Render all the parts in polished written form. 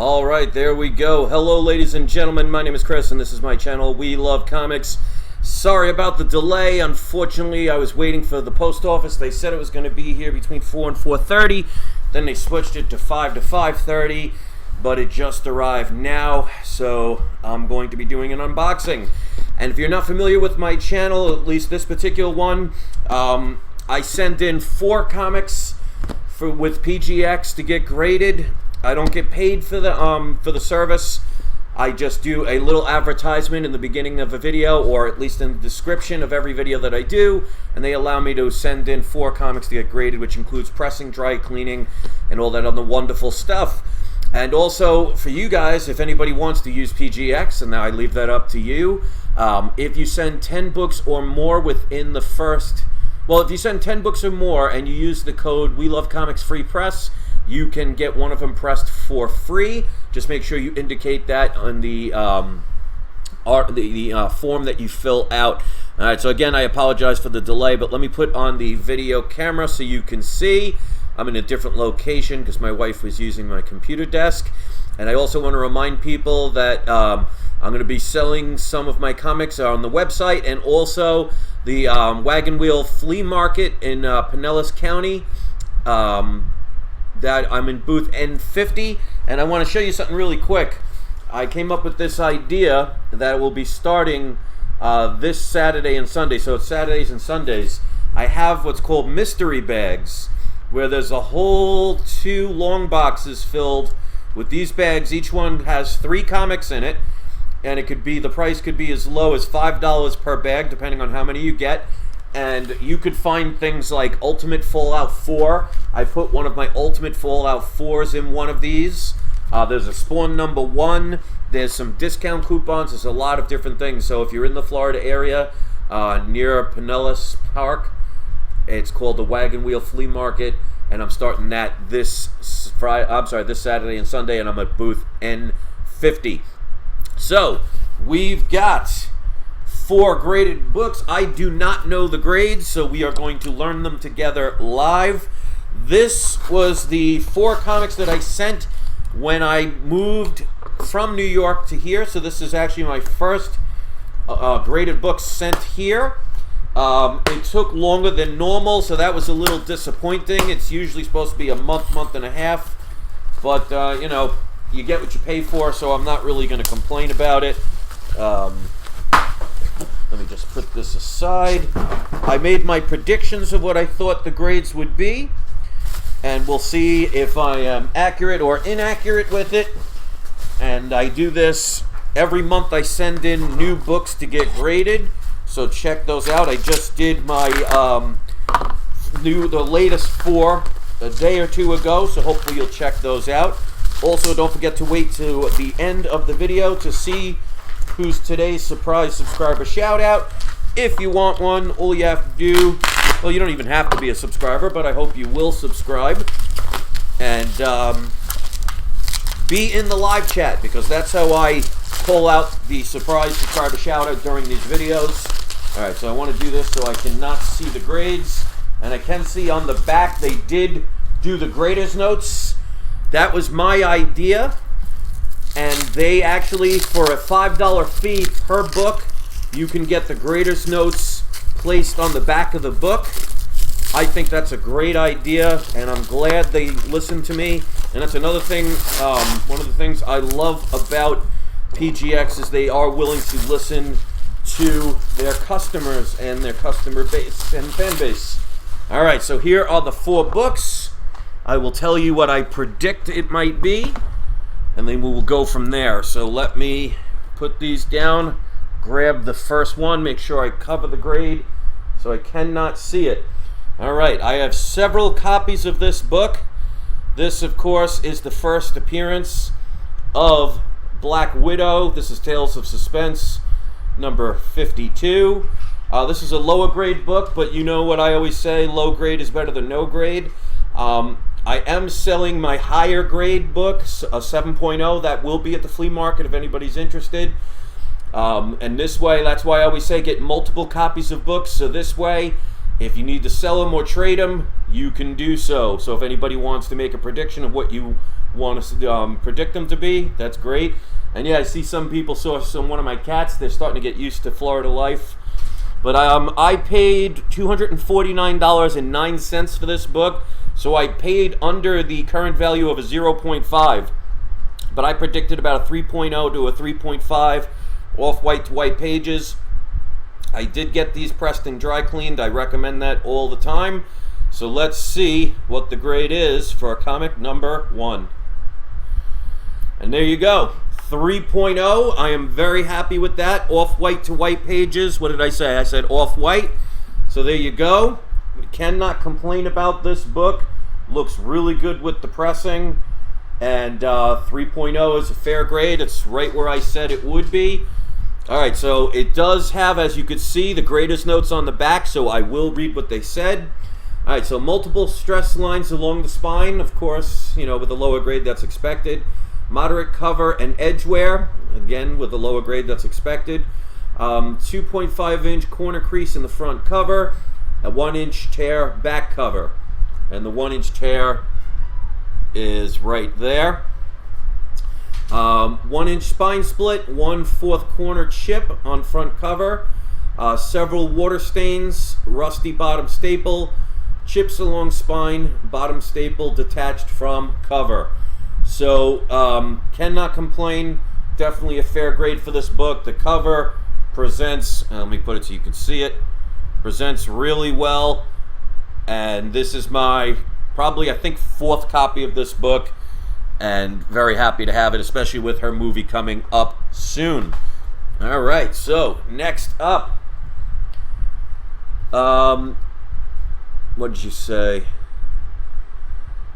All right, there we go. Hello, ladies and gentlemen. My name is Chris, and this is my channel, We Love Comics. Sorry about the delay. Unfortunately, I was waiting for the post office. They said it was going to be here between 4 and 4:30. Then they switched it to 5 to 5:30, but it just arrived now, so I'm going to be doing an unboxing. And if you're not familiar with my channel, at least this particular one, I send in 4 comics with PGX to get graded. I don't get paid for the service. I just do a little advertisement in the beginning of a video, or at least in the description of every video that I do, and they allow me to send in 4 comics to get graded, which includes pressing, dry cleaning, and all that other wonderful stuff. And also, for you guys, if anybody wants to use PGX, and now I leave that up to you, if you send 10 books or more within the first... Well, if you send 10 books or more and you use the code We Love Comics Free Press, you can get one of them pressed for free. Just make sure you indicate that on the form that you fill out. All right, so again, I apologize for the delay, but let me put on the video camera so you can see. I'm in a different location because my wife was using my computer desk. And I also want to remind people that I'm going to be selling some of my comics on the website, and also the Wagon Wheel Flea Market in Pinellas County. That I'm in Booth N50, and I want to show you something really quick. I came up with this idea that will be starting this Saturday and Sunday. So it's Saturdays and Sundays. I have what's called mystery bags, where there's a whole 2 long boxes filled with these bags. Each one has 3 comics in it, and it could be, the price could be as low as $5 per bag, depending on how many you get. And you could find things like Ultimate Fallout 4. I put one of my Ultimate Fallout 4s in one of these. There's a Spawn number 1. There's some discount coupons. There's a lot of different things. So if you're in the Florida area, near Pinellas Park, it's called the Wagon Wheel Flea Market, and I'm starting that this Saturday and Sunday, and I'm at Booth N50. So we've got 4 graded books. I do not know the grades, so we are going to learn them together live. This was the 4 comics that I sent when I moved from New York to here, so this is actually my first graded book sent here. It took longer than normal, so that was a little disappointing. It's usually supposed to be a month and a half, but you know, you get what you pay for, so I'm not really going to complain about it. Let me just put this aside. I made my predictions of what I thought the grades would be, and we'll see if I am accurate or inaccurate with it. And I do this every month. I send in new books to get graded, so check those out. I just did my the latest 4 a day or 2 ago, so hopefully you'll check those out. Also, don't forget to wait to the end of the video to see who's today's surprise subscriber shout out. If you want one, all you have to do, well, you don't even have to be a subscriber, but I hope you will subscribe and be in the live chat, because that's how I call out the surprise subscriber shout out during these videos. Alright, so I want to do this so I cannot see the grades, and I can see on the back they did do the graders notes. That was my idea. And they actually, for a $5 fee per book, you can get the grader's notes placed on the back of the book. I think that's a great idea, and I'm glad they listened to me. And that's another thing, one of the things I love about PGX is they are willing to listen to their customers and their customer base and fan base. All right, so here are the 4 books. I will tell you what I predict it might be, and then we will go from there. So let me put these down, grab the first one, make sure I cover the grade so I cannot see it. All right, I have several copies of this book. This, of course, is the first appearance of Black Widow. This is Tales of Suspense, number 52. This is a lower grade book, but you know what I always say, low grade is better than no grade. I am selling my higher grade book, a 7.0, that will be at the flea market if anybody's interested. And this way, that's why I always say get multiple copies of books, so this way, if you need to sell them or trade them, you can do so. So if anybody wants to make a prediction of what you want to predict them to be. That's great. And yeah, I see some people saw one of my cats. They're starting to get used to Florida life. But I paid $249.09 for this book, so I paid under the current value of a 0.5. But I predicted about a 3.0 to a 3.5 off-white to white pages. I did get these pressed and dry cleaned. I recommend that all the time. So let's see what the grade is for comic number 1. And there you go. 3.0. I am very happy with that. Off-white to white pages. What did I say? I said off-white. So there you go. We cannot complain about this book. Looks really good with the pressing. And 3.0 is a fair grade. It's right where I said it would be. All right, so it does have, as you could see, the greatest notes on the back, so I will read what they said. All right, so multiple stress lines along the spine. Of course, you know, with the lower grade, that's expected. Moderate cover and edge wear, again, with the lower grade, that's expected. 2.5-inch corner crease in the front cover, a 1-inch tear back cover. And the 1-inch tear is right there. 1-inch spine split, 1/4 corner chip on front cover, several water stains, rusty bottom staple, chips along spine, bottom staple detached from cover. So cannot complain. Definitely a fair grade for this book. The cover presents, let me put it so you can see it, presents really well. And this is my probably, I think, 4th copy of this book. And very happy to have it, especially with her movie coming up soon. All right, so next up. What did you say?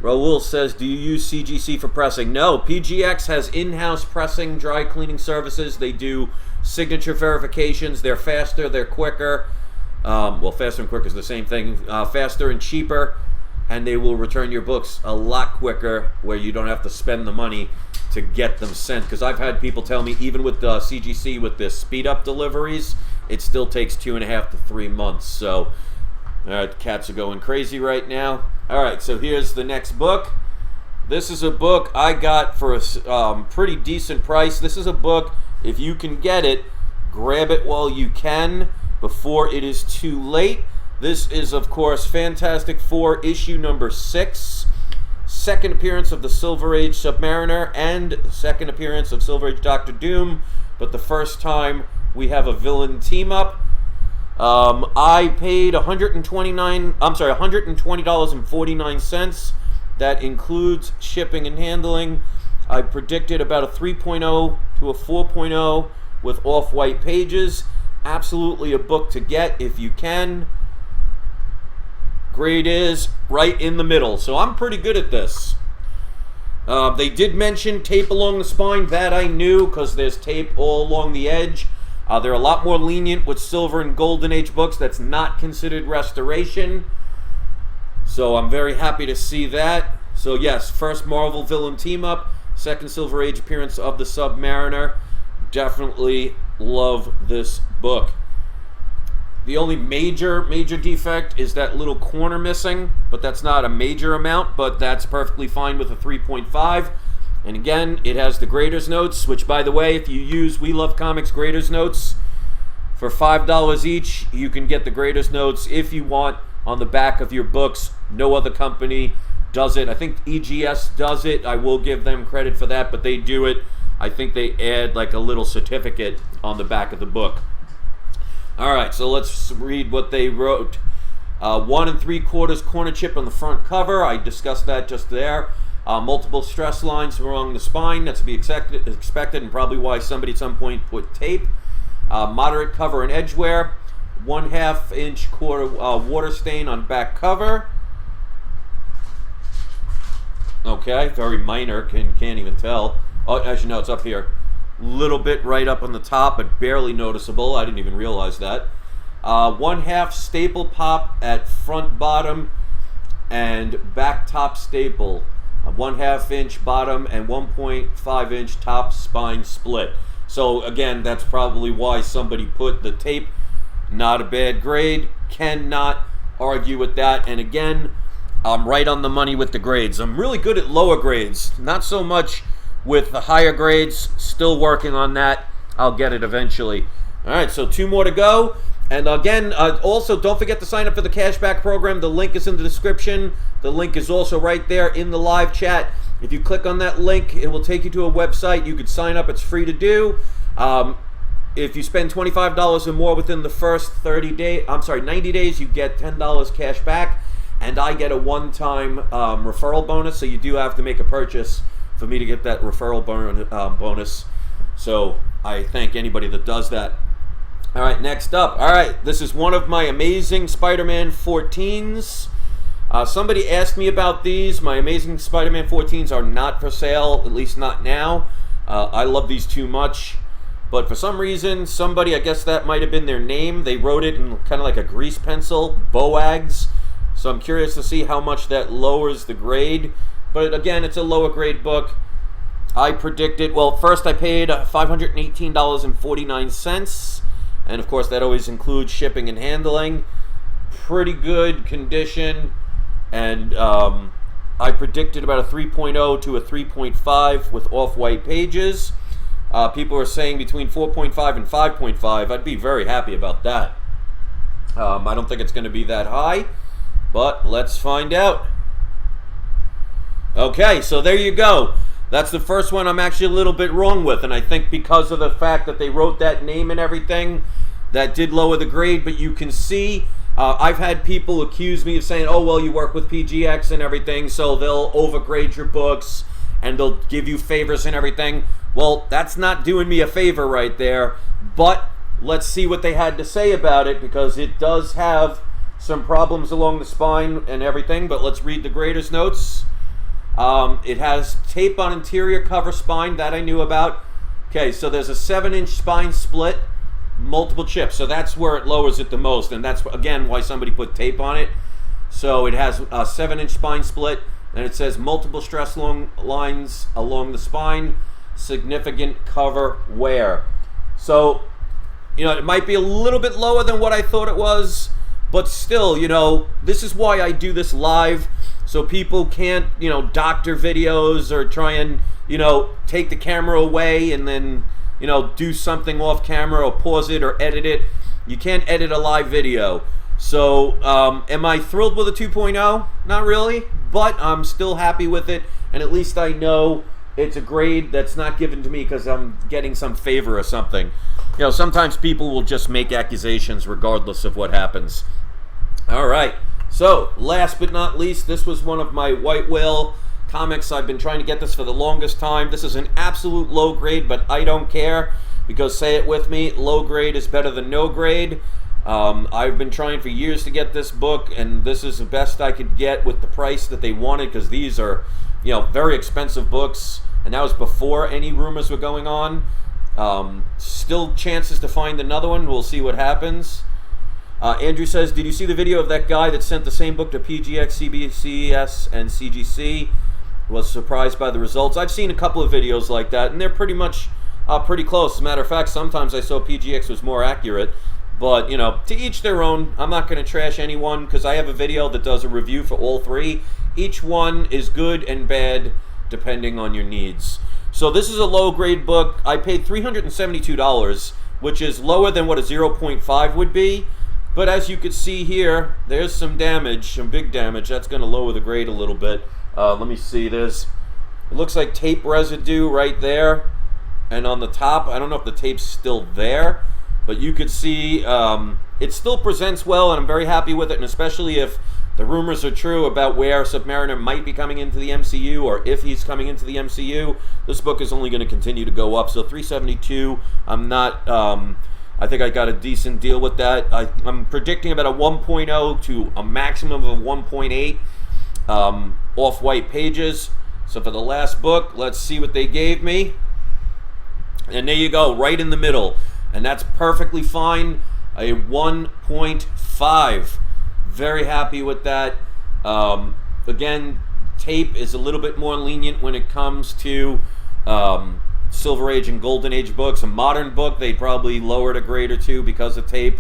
Raul says, do you use CGC for pressing? No, PGX has in-house pressing, dry cleaning services. They do signature verifications. They're faster, they're quicker. Well, faster and quicker is the same thing. Faster and cheaper. And they will return your books a lot quicker, where you don't have to spend the money to get them sent. Because I've had people tell me, even with CGC, with the speed-up deliveries, it still takes 2.5 to 3 months. So, the cats are going crazy right now. All right, so here's the next book. This is a book I got for a pretty decent price. This is a book, if you can get it, grab it while you can before it is too late. This is, of course, Fantastic Four issue number 6. Second appearance of the Silver Age Submariner and second appearance of Silver Age Doctor Doom. But the first time we have a villain team up. I paid $120.49. That includes shipping and handling. I predicted about a 3.0 to a 4.0 with off-white pages. Absolutely a book to get if you can. Grade is right in the middle, so I'm pretty good at this. They did mention tape along the spine. That I knew, because there's tape all along the edge. They're a lot more lenient with Silver and Golden Age books. That's not considered restoration. So I'm very happy to see that. So yes, first Marvel villain team up, second Silver Age appearance of the Submariner. Definitely love this book. The only major defect is that little corner missing, but that's not a major amount, but that's perfectly fine with a 3.5. And again, it has the Graders Notes, which, by the way, if you use We Love Comics Graders Notes, for $5 each, you can get the Graders Notes if you want on the back of your books. No other company does it. I think EGS does it. I will give them credit for that, but they do it. I think they add like a little certificate on the back of the book. All right, so let's read what they wrote. 1 3/4 corner chip on the front cover. I discussed that just there. Multiple stress lines along the spine. That's to be expected, and probably why somebody at some point put tape. Moderate cover and edge wear. 1/2 inch quarter water stain on back cover. Okay, very minor. Can't even tell. Oh, as you know, it's up here. Little bit right up on the top, but barely noticeable. I didn't even realize that. 1/2 staple pop at front bottom and back top staple. 1/2 inch bottom and 1.5 inch top spine split. So again, that's probably why somebody put the tape. Not a bad grade. Cannot argue with that. And again, I'm right on the money with the grades. I'm really good at lower grades, not so much with the higher grades. Still working on that. I'll get it eventually. All right, so 2 more to go. And again, also don't forget to sign up for the cashback program. The link is in the description. The link is also right there in the live chat. If you click on that link, it will take you to a website. You could sign up. It's free to do. If you spend $25 or more within the first 90 days, you get $10 cash back. And I get a one-time referral bonus. So you do have to make a purchase for me to get that referral bonus. So I thank anybody that does that. All right, next up. All right, this is one of my Amazing Spider-Man 14s. Somebody asked me about these. My Amazing Spider-Man 14s are not for sale, at least not now. I love these too much. But for some reason, somebody, I guess that might have been their name, they wrote it in kind of like a grease pencil, BOAGs. So I'm curious to see how much that lowers the grade. But again, it's a lower grade book. I predicted, well, first I paid $518.49. And of course, that always includes shipping and handling. Pretty good condition. And I predicted about a 3.0 to a 3.5 with off-white pages. People are saying between 4.5 and 5.5. I'd be very happy about that. I don't think it's going to be that high, but let's find out. Okay, so there you go. That's the first one I'm actually a little bit wrong with, and I think because of the fact that they wrote that name and everything, that did lower the grade. But you can see, I've had people accuse me of saying, oh, well, you work with PGX and everything, so they'll overgrade your books and they'll give you favors and everything. Well, that's not doing me a favor right there, but let's see what they had to say about it, because it does have some problems along the spine and everything. But let's read the grader's notes. It has tape on interior cover spine, that I knew about. Okay, so there's a 7-inch spine split, multiple chips. So that's where it lowers it the most, and that's, again, why somebody put tape on it. So it has a 7-inch spine split, and it says multiple stress lines along the spine, significant cover wear. So, you know, it might be a little bit lower than what I thought it was, but still, you know, this is why I do this live. So people can't, you know, doctor videos or try and, you know, take the camera away and then, you know, do something off camera or pause it or edit it. You can't edit a live video. So am I thrilled with a 2.0? Not really, but I'm still happy with it. And at least I know it's a grade that's not given to me because I'm getting some favor or something. You know, sometimes people will just make accusations regardless of what happens. All right. So, last but not least, this was one of my White Whale comics. I've been trying to get this for the longest time. This is an absolute low grade, but I don't care, because, say it with me, low grade is better than no grade. I've been trying for years to get this book, and this is the best I could get with the price that they wanted, because these are, you know, very expensive books, and that was before any rumors were going on. Still chances to find another one. We'll see what happens. Andrew says, did you see the video of that guy that sent the same book to PGX, CBCS, and CGC? Was surprised by the results. I've seen a couple of videos like that, and they're pretty much pretty close. As a matter of fact, sometimes I saw PGX was more accurate. But, you know, to each their own. I'm not going to trash anyone, because I have a video that does a review for all three. Each one is good and bad, depending on your needs. So this is a low-grade book. I paid $372, which is lower than what a 0.5 would be. But as you can see here, there's some damage, some big damage. That's going to lower the grade a little bit. Let me see. It looks like tape residue right there. And on the top, I don't know if the tape's still there, but you could see it still presents well, and I'm very happy with it, and especially if the rumors are true about where Submariner might be coming into the MCU, or if he's coming into the MCU, this book is only going to continue to go up. So $372, I'm not... I think I got a decent deal with that. I'm predicting about a 1.0 to a maximum of a 1.8 off-white pages. So for the last book, let's see what they gave me. And there you go, right in the middle. And that's perfectly fine. A 1.5. Very happy with that. Again, tape is a little bit more lenient when it comes to Silver Age and Golden Age books. A modern book, they'd probably lower it a grade or two because of tape.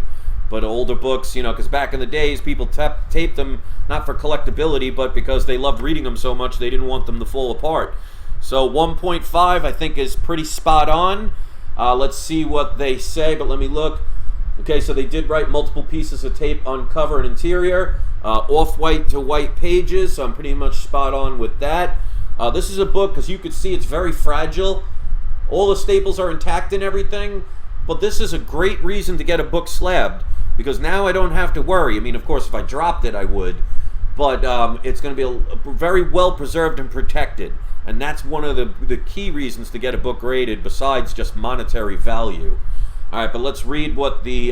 But older books, you know, because back in the days, people taped them not for collectability, but because they loved reading them so much, they didn't want them to fall apart. So 1.5, I think, is pretty spot on. Let's see what they say, but let me look. Okay, so they did write multiple pieces of tape on cover and interior. Off-white to white pages, so I'm pretty much spot on with that. This is a book, because you could see it's very fragile. All the staples are intact and everything, but this is a great reason to get a book slabbed, because now I don't have to worry. I mean, of course, if I dropped it, I would, but it's going to be very well preserved and protected, and that's one of the key reasons to get a book graded, besides just monetary value. All right, but let's read what the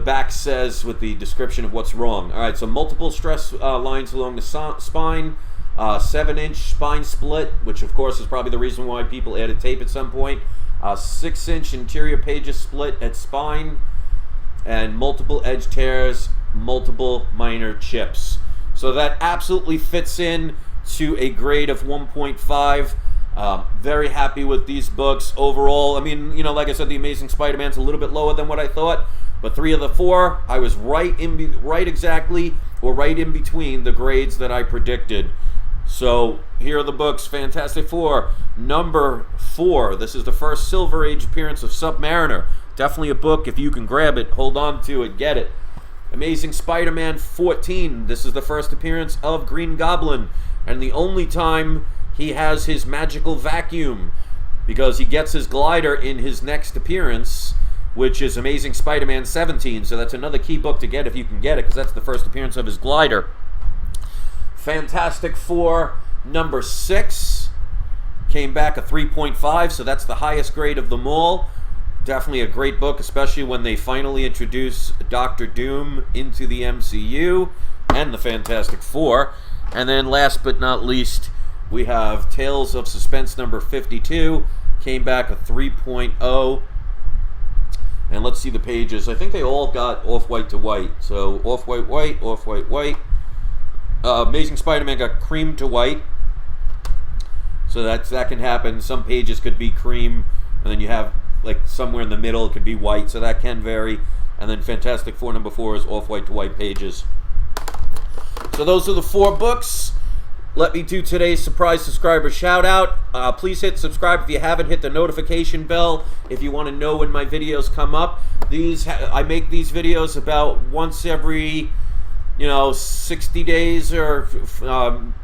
back says with the description of what's wrong. All right, so multiple stress lines along the spine, 7-inch spine split, which of course is probably the reason why people added tape at some point. 6-inch interior pages split at spine, and multiple edge tears, multiple minor chips. So that absolutely fits in to a grade of 1.5. Very happy with these books overall. I mean, you know, like I said, The Amazing Spider-Man's a little bit lower than what I thought, but 3 of the 4, I was right exactly, or right in between the grades that I predicted. So here are the books. Fantastic Four, number 4. This is the first Silver Age appearance of Submariner. Definitely a book. If you can grab it, hold on to it, get it. Amazing Spider-Man 14. This is the first appearance of Green Goblin, and the only time he has his magical vacuum, because he gets his glider in his next appearance, which is Amazing Spider-Man 17. So that's another key book to get if you can get it, because that's the first appearance of his glider. Fantastic Four, number 6. Came back a 3.5, so that's the highest grade of them all. Definitely a great book, especially when they finally introduce Doctor Doom into the MCU and the Fantastic Four. And then last but not least, we have Tales of Suspense number 52. Came back a 3.0. And let's see the pages. I think they all got off-white to white. So off-white, white, off-white, white. Amazing Spider-Man got cream to white. So that can happen. Some pages could be cream, and then you have like somewhere in the middle it could be white, so that can vary. And then Fantastic Four number 4 is off-white to white pages. So those are the 4 books. Let me do today's surprise subscriber shout out. Please hit subscribe if you haven't. Hit the notification bell if you want to know when my videos come up. I make these videos about once every 60 days or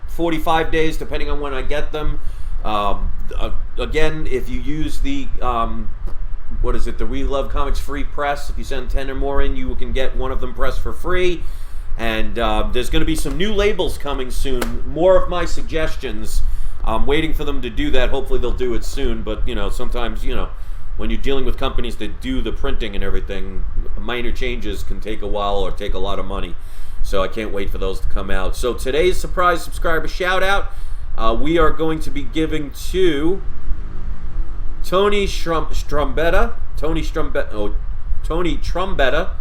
45 days, depending on when I get them. Again, if you use the the We Love Comics free press, if you send 10 or more in, you can get one of them pressed for free. And there's going to be some new labels coming soon. More of my suggestions. I'm waiting for them to do that. Hopefully they'll do it soon. But sometimes when you're dealing with companies that do the printing and everything, minor changes can take a while or take a lot of money. So I can't wait for those to come out. So today's surprise subscriber shout out, we are going to be giving to Tony Strumbetta. Tony Trumbetta.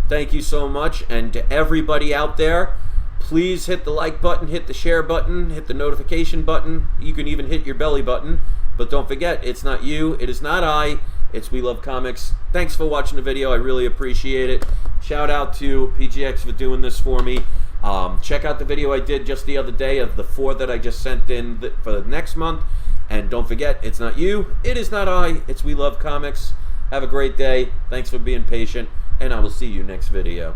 Thank you so much. And to everybody out there, please hit the like button, hit the share button, hit the notification button. You can even hit your belly button. But don't forget, it's not you, it is not I, it's We Love Comics. Thanks for watching the video. I really appreciate it. Shout out to PGX for doing this for me. Check out the video I did just the other day of the 4 that I just sent in for the next month. And don't forget, it's not you, it is not I, it's We Love Comics. Have a great day. Thanks for being patient, and I will see you next video.